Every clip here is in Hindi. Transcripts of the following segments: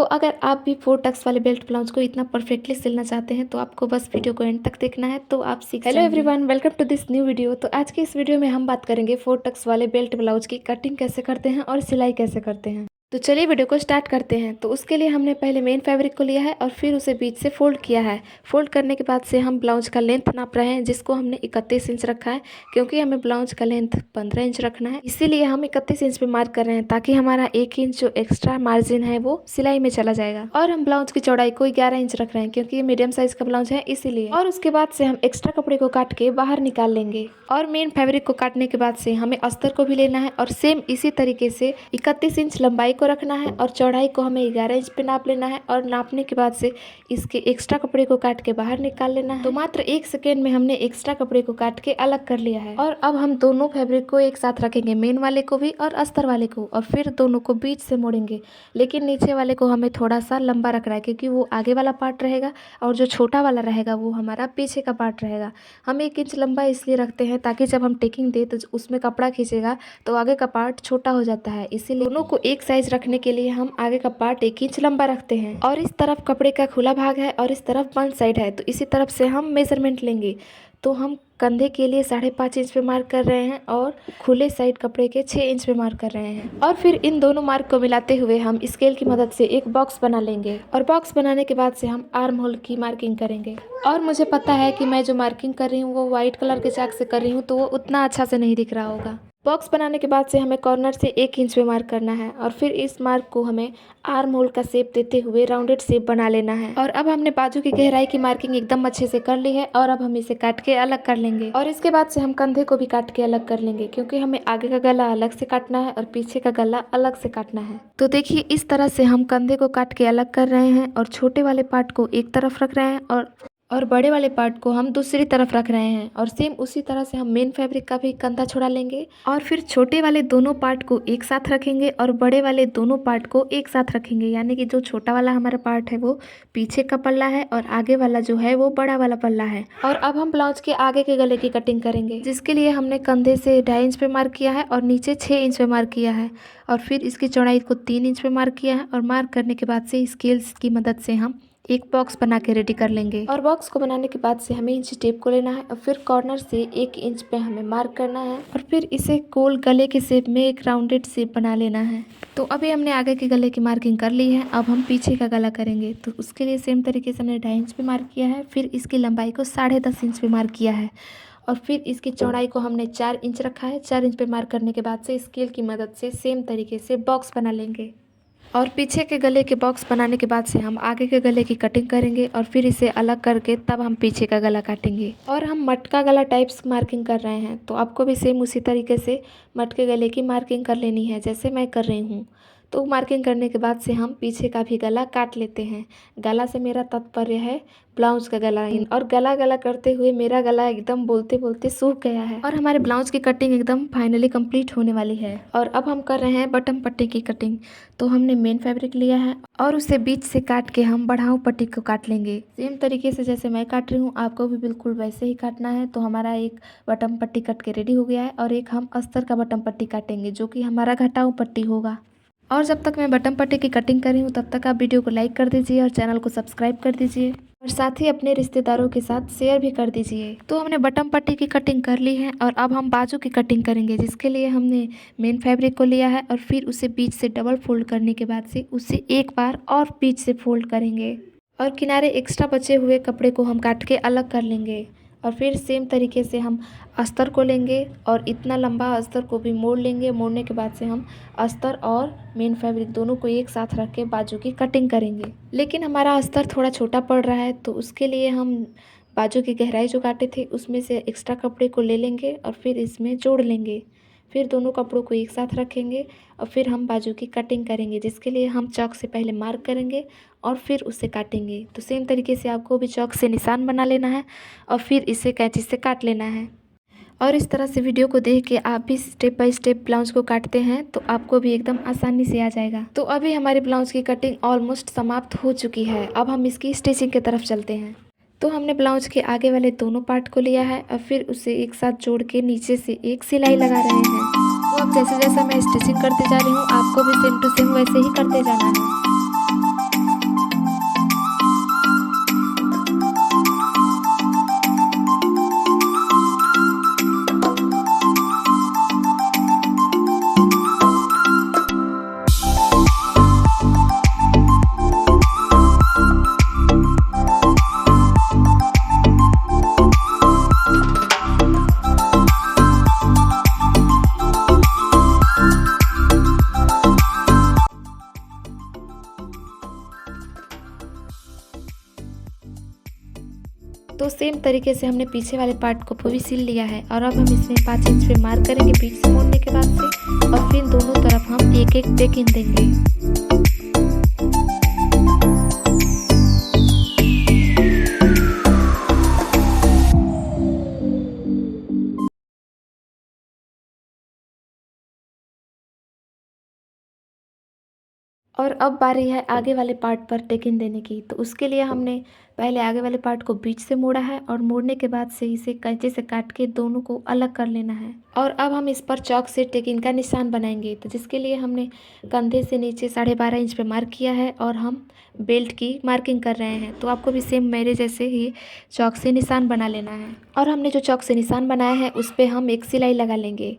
तो अगर आप भी 4 टक्स वाले बेल्ट ब्लाउज को इतना परफेक्टली सिलना चाहते हैं तो आपको बस वीडियो को एंड तक देखना है, तो आप सीख जाएंगे। Hello everyone, welcome to this new video. तो आज की इस वीडियो में हम बात करेंगे 4 टक्स वाले बेल्ट ब्लाउज की कटिंग कैसे करते हैं और सिलाई कैसे करते हैं। तो चलिए वीडियो को स्टार्ट करते हैं। तो उसके लिए हमने पहले मेन फैब्रिक को लिया है और फिर उसे बीच से फोल्ड किया है। फोल्ड करने के बाद से हम ब्लाउज का लेंथ नाप रहे हैं, जिसको हमने 31 इंच रखा है, क्योंकि हमें ब्लाउज का लेंथ 15 इंच रखना है। इसीलिए हम 31 इंच पे मार्क कर रहे हैं, ताकि हमारा 1 इंच जो एक्स्ट्रा मार्जिन है वो सिलाई में चला जाएगा। और हम ब्लाउज की चौड़ाई को 11 इंच रख रहे हैं, क्योंकि ये मीडियम साइज का ब्लाउज है इसीलिए। और उसके बाद से हम एक्स्ट्रा कपड़े को काट के बाहर निकाल लेंगे। और मेन फैब्रिक को काटने के बाद से हमें अस्तर को भी लेना है और सेम इसी तरीके से 31 इंच लंबाई को रखना है और चौड़ाई को हमें 11 इंच पे नाप लेना है। और नापने के बाद से इसके एक्स्ट्रा कपड़े को काट के बाहर निकाल लेना है। तो मात्र 1 सेकेंड में हमने एक्स्ट्रा कपड़े को काट के अलग कर लिया है। और अब हम दोनों फैब्रिक को एक साथ रखेंगे, मेन वाले को भी और अस्तर वाले को, और फिर दोनों को बीच से मोड़ेंगे। लेकिन नीचे वाले को हमें थोड़ा सा लंबा रखना है, क्योंकि वो आगे वाला पार्ट रहेगा और जो छोटा वाला रहेगा वो हमारा पीछे का पार्ट रहेगा। हम 1 इंच लंबा इसलिए रखते हैं ताकि जब हम टेकिंग दे तो उसमें कपड़ा खींचेगा तो आगे का पार्ट छोटा हो जाता है। इसीलिए दोनों को एक साइज रखने के लिए हम आगे का पार्ट 1 इंच लंबा रखते हैं। और इस तरफ कपड़े का खुला भाग है और इस तरफ बंद साइड है, तो इसी तरफ से हम मेजरमेंट लेंगे। तो हम कंधे के लिए 5.5 इंच पे मार्क कर रहे हैं और खुले साइड कपड़े के 6 इंच पे मार्क कर रहे हैं। और फिर इन दोनों मार्क को मिलाते हुए हम स्केल की मदद से एक बॉक्स बना लेंगे। और बॉक्स बनाने के बाद से हम आर्म होल की मार्किंग करेंगे। और मुझे पता है कि मैं जो मार्किंग कर रही हूँ वो व्हाइट कलर के चाक से कर रही हूँ, तो वो उतना अच्छा से नहीं दिख रहा होगा। बॉक्स बनाने के बाद से हमें कॉर्नर से 1 इंच पे मार्क करना है और फिर इस मार्क को हमें आर्म होल का शेप देते हुए राउंडेड शेप बना लेना है। और अब हमने बाजू की गहराई की मार्किंग एकदम अच्छे से कर ली है और अब हम इसे काट के अलग कर लेंगे। और इसके बाद से हम कंधे को भी काट के अलग कर लेंगे, क्योंकि हमें आगे का गला अलग से काटना है और पीछे का गला अलग से काटना है। तो देखिए, इस तरह से हम कंधे को काट के अलग कर रहे हैं और छोटे वाले पार्ट को एक तरफ रख रहे हैं और बड़े वाले पार्ट को हम दूसरी तरफ रख रहे हैं। और सेम उसी तरह से हम मेन फैब्रिक का भी कंधा छोड़ा लेंगे और फिर छोटे वाले दोनों पार्ट को एक साथ रखेंगे और बड़े वाले दोनों पार्ट को एक साथ रखेंगे। यानी कि जो छोटा वाला हमारा पार्ट है वो पीछे का पल्ला है और आगे वाला जो है वो बड़ा वाला पल्ला है। और अब हम ब्लाउज के आगे के गले की कटिंग करेंगे, जिसके लिए हमने कंधे से 2.5 इंच पे मार्क किया है और नीचे 6 इंच पे मार्क किया है। और फिर इसकी चौड़ाई को 3 इंच पे मार्क किया है। और मार्क करने के बाद से स्केल्स की मदद से हम एक बॉक्स बना के रेडी कर लेंगे। और बॉक्स को बनाने के बाद से हमें इंच टेप को लेना है और फिर कॉर्नर से 1 इंच पे हमें मार्क करना है और फिर इसे गोल गले के शेप में एक राउंडेड शेप बना लेना है। तो अभी हमने आगे के गले की मार्किंग कर ली है। अब हम पीछे का गला करेंगे, तो उसके लिए सेम तरीके से हमने 2.5 इंच पे मार्क किया है। फिर इसकी लंबाई को 10.5 इंच पे मार्क किया है और फिर इसकी चौड़ाई को हमने 4 इंच रखा है। 4 इंच पे मार्क करने के बाद से स्केल की मदद से सेम तरीके से बॉक्स बना लेंगे। और पीछे के गले के बॉक्स बनाने के बाद से हम आगे के गले की कटिंग करेंगे और फिर इसे अलग करके तब हम पीछे का गला काटेंगे। और हम मटका गला टाइप्स मार्किंग कर रहे हैं, तो आपको भी सेम उसी तरीके से मटके गले की मार्किंग कर लेनी है, जैसे मैं कर रही हूँ। तो मार्किंग करने के बाद से हम पीछे का भी गला काट लेते हैं। गला से मेरा तात्पर्य है ब्लाउज का गला। और गला करते हुए मेरा गला एकदम बोलते बोलते सूख गया है और हमारे ब्लाउज की कटिंग एकदम फाइनली कंप्लीट होने वाली है। और अब हम कर रहे हैं बटन पट्टी की कटिंग। तो हमने मेन फैब्रिक लिया है और उसे बीच से काट के हम बढ़ाऊ पट्टी को काट लेंगे। सेम तरीके से जैसे मैं काट रही हूँ आपको भी बिल्कुल वैसे ही काटना है। तो हमारा एक बटन पट्टी कट के रेडी हो गया है और एक हम अस्तर का बटन पट्टी काटेंगे, जो कि हमारा घटाऊ पट्टी होगा। और जब तक मैं बटन पट्टी की कटिंग कर रही हूँ तब तक आप वीडियो को लाइक कर दीजिए और चैनल को सब्सक्राइब कर दीजिए और साथ ही अपने रिश्तेदारों के साथ शेयर भी कर दीजिए। तो हमने बटन पट्टी की कटिंग कर ली है और अब हम बाजू की कटिंग करेंगे, जिसके लिए हमने मेन फैब्रिक को लिया है और फिर उसे बीच से डबल फोल्ड करने के बाद से उसे एक बार और बीच से फोल्ड करेंगे और किनारे एक्स्ट्रा बचे हुए कपड़े को हम काट के अलग कर लेंगे। और फिर सेम तरीके से हम अस्तर को लेंगे और इतना लंबा अस्तर को भी मोड़ लेंगे। मोड़ने के बाद से हम अस्तर और मेन फैब्रिक दोनों को एक साथ रख के बाजू की कटिंग करेंगे। लेकिन हमारा अस्तर थोड़ा छोटा पड़ रहा है, तो उसके लिए हम बाजू की गहराई जो काटे थे उसमें से एक्स्ट्रा कपड़े को ले लेंगे और फिर इसमें जोड़ लेंगे। फिर दोनों कपड़ों को एक साथ रखेंगे और फिर हम बाजू की कटिंग करेंगे, जिसके लिए हम चॉक से पहले मार्क करेंगे और फिर उसे काटेंगे। तो सेम तरीके से आपको भी चॉक से निशान बना लेना है और फिर इसे कैंची से काट लेना है। और इस तरह से वीडियो को देख के आप भी स्टेप बाय स्टेप ब्लाउज को काटते हैं तो आपको भी एकदम आसानी से आ जाएगा। तो अभी हमारे ब्लाउज की कटिंग ऑलमोस्ट समाप्त हो चुकी है। अब हम इसकी स्टिचिंग की तरफ चलते हैं। तो हमने ब्लाउज के आगे वाले दोनों पार्ट को लिया है और फिर उसे एक साथ जोड़ के नीचे से एक सिलाई लगा रहे हैं। तो अब जैसे जैसे मैं स्टिचिंग करते जा रही हूँ आपको भी सेम टू सेम वैसे ही करते जाना है। तो सेम तरीके से हमने पीछे वाले पार्ट को भी सिल लिया है और अब हम इसमें 5 इंच पे मार्क करेंगे बीच से मोड़ने के बाद से, और फिर दोनों तरफ हम एक एक टेकिंग देंगे। और अब बारी है आगे वाले पार्ट पर टेकिंग देने की। तो उसके लिए हमने पहले आगे वाले पार्ट को बीच से मोड़ा है और मोड़ने के बाद से इसे कैंची से काट के दोनों को अलग कर लेना है। और अब हम इस पर चॉक से टेकिंग का निशान बनाएंगे। तो जिसके लिए हमने कंधे से नीचे 12.5 इंच पे मार्क किया है और हम बेल्ट की मार्किंग कर रहे हैं। तो आपको भी सेम मेरे जैसे ही चॉक से निशान बना लेना है। और हमने जो चॉक से निशान बनाया है उस पर हम एक सिलाई लगा लेंगे।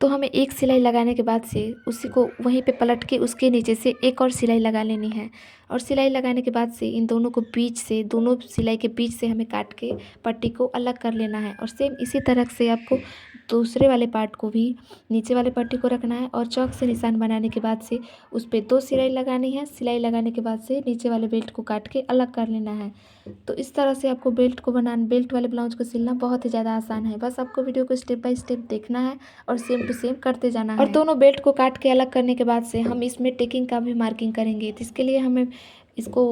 तो हमें एक सिलाई लगाने के बाद से उसी को वहीं पे पलट के उसके नीचे से एक और सिलाई लगा लेनी है। और सिलाई लगाने के बाद से इन दोनों को बीच से, दोनों सिलाई के बीच से हमें काट के पट्टी को अलग कर लेना है। और सेम इसी तरह से आपको दूसरे वाले पार्ट को भी नीचे वाले पट्टी को रखना है और चौक से निशान बनाने के बाद से उस पर 2 सिलाई लगानी है। सिलाई लगाने के बाद से नीचे वाले बेल्ट को काट के अलग कर लेना है। तो इस तरह से आपको बेल्ट वाले ब्लाउज को सिलना बहुत ही ज़्यादा आसान है। बस आपको वीडियो को स्टेप बाय स्टेप देखना है और सेम टू सेम करते जाना है। और दोनों बेल्ट को काट के अलग करने के बाद से हम इसमें टेकिंग का भी मार्किंग करेंगे। तो इसके लिए हमें इसको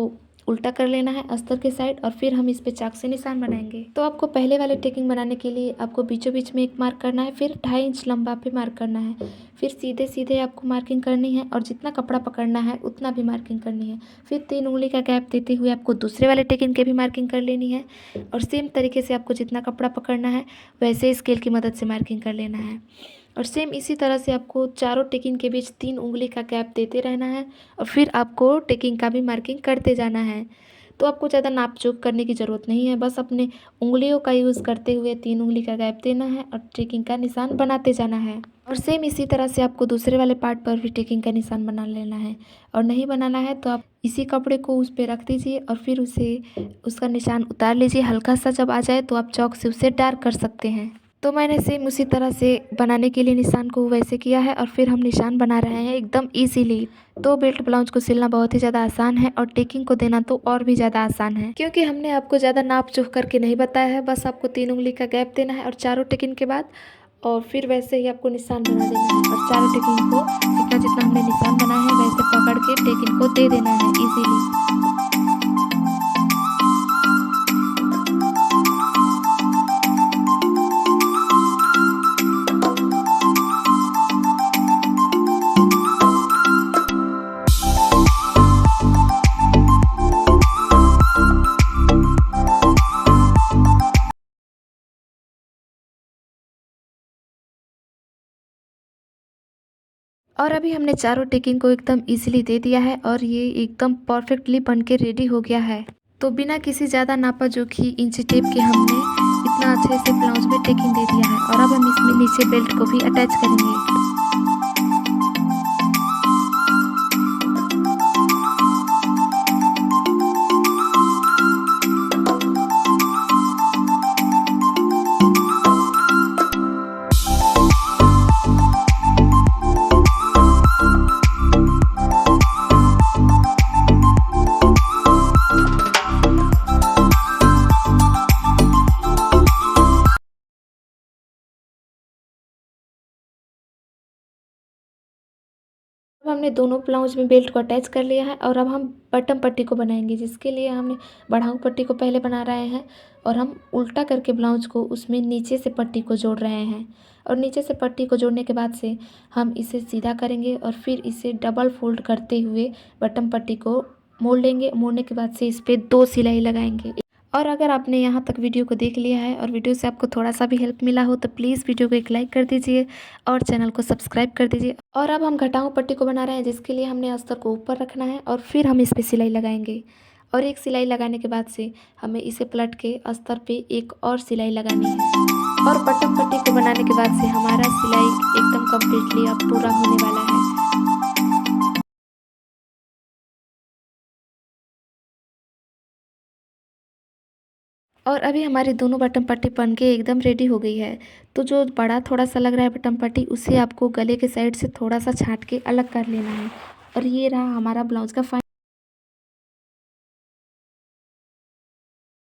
उल्टा कर लेना है अस्तर के साइड और फिर हम इस पे चाक से निशान बनाएंगे। तो आपको पहले वाले टेकिंग बनाने के लिए आपको बीचों बीच में एक मार्क करना है, फिर 2.5 इंच लंबा पे मार्क करना है, फिर सीधे सीधे आपको मार्किंग करनी है और जितना कपड़ा पकड़ना है उतना भी मार्किंग करनी है। फिर 3 उंगली का गैप देते हुए आपको दूसरे वाले टेकिंग के भी मार्किंग कर लेनी है और सेम तरीके से आपको जितना कपड़ा पकड़ना है वैसे स्केल की मदद से मार्किंग कर लेना है। और सेम इसी तरह से आपको चारों टेकिंग के बीच 3 उंगली का गैप देते रहना है और फिर आपको टेकिंग का भी मार्किंग करते जाना है। तो आपको ज़्यादा नाप जोख करने की ज़रूरत नहीं है, बस अपने उंगलियों का यूज़ करते हुए 3 उंगली का गैप देना है और टेकिंग का निशान बनाते जाना है। और सेम इसी तरह से आपको दूसरे वाले पार्ट पर भी टेकिंग का निशान बना लेना है। और नहीं बनाना है तो आप इसी कपड़े को उस पर रख दीजिए और फिर उसका निशान उतार लीजिए। हल्का सा जब आ जाए तो आप चौक से उसे डार्क कर सकते हैं। तो मैंने सेम उसी तरह से बनाने के लिए निशान को वैसे किया है और फिर हम निशान बना रहे हैं एकदम इजीली। तो बेल्ट ब्लाउज को सिलना बहुत ही ज़्यादा आसान है और टेकिंग को देना तो और भी ज़्यादा आसान है, क्योंकि हमने आपको ज़्यादा नाप जोख करके नहीं बताया है। बस आपको 3 उंगली का गैप देना है और चारों टेकिंग के बाद और फिर वैसे ही आपको निशान बना देना है और चारों टेकिंग को जितना जितना हमने निशान बनाया है वैसे पकड़ के टेकिंग को दे देना है ईजीली। और अभी हमने चारों टेकिंग को एकदम इजीली दे दिया है और ये एकदम परफेक्टली बन के रेडी हो गया है। तो बिना किसी ज़्यादा नापा जोखी इंची टेप के हमने इतना अच्छे से ब्लाउज में टेकिंग दे दिया है। और अब हम इसमें नीचे बेल्ट को भी अटैच करेंगे। अब हमने दोनों ब्लाउज में बेल्ट को अटैच कर लिया है और अब हम बटन पट्टी को बनाएंगे, जिसके लिए हमने बढ़ाऊ पट्टी को पहले बना रहे हैं और हम उल्टा करके ब्लाउज को उसमें नीचे से पट्टी को जोड़ रहे हैं। और नीचे से पट्टी को जोड़ने के बाद से हम इसे सीधा करेंगे और फिर इसे डबल फोल्ड करते हुए बटन पट्टी को मोड़ लेंगे। मोड़ने के बाद से इस पर 2 सिलाई लगाएंगे। और अगर आपने यहाँ तक वीडियो को देख लिया है और वीडियो से आपको थोड़ा सा भी हेल्प मिला हो तो प्लीज़ वीडियो को एक लाइक कर दीजिए और चैनल को सब्सक्राइब कर दीजिए। और अब हम घटाऊ पट्टी को बना रहे हैं, जिसके लिए हमने अस्तर को ऊपर रखना है और फिर हम इस पर सिलाई लगाएंगे। और एक सिलाई लगाने के बाद से हमें इसे पलट के अस्तर पे एक और सिलाई लगानी है। और बटन पट्टी को बनाने के बाद से हमारा सिलाई एकदम कम्प्लीटली अब पूरा होने वाला है। और अभी हमारी दोनों बटन पट्टी बन के एकदम रेडी हो गई है। तो जो बड़ा थोड़ा सा लग रहा है बटन पट्टी, उसे आपको गले के साइड से थोड़ा सा छाँट के अलग कर लेना है। और ये रहा हमारा ब्लाउज का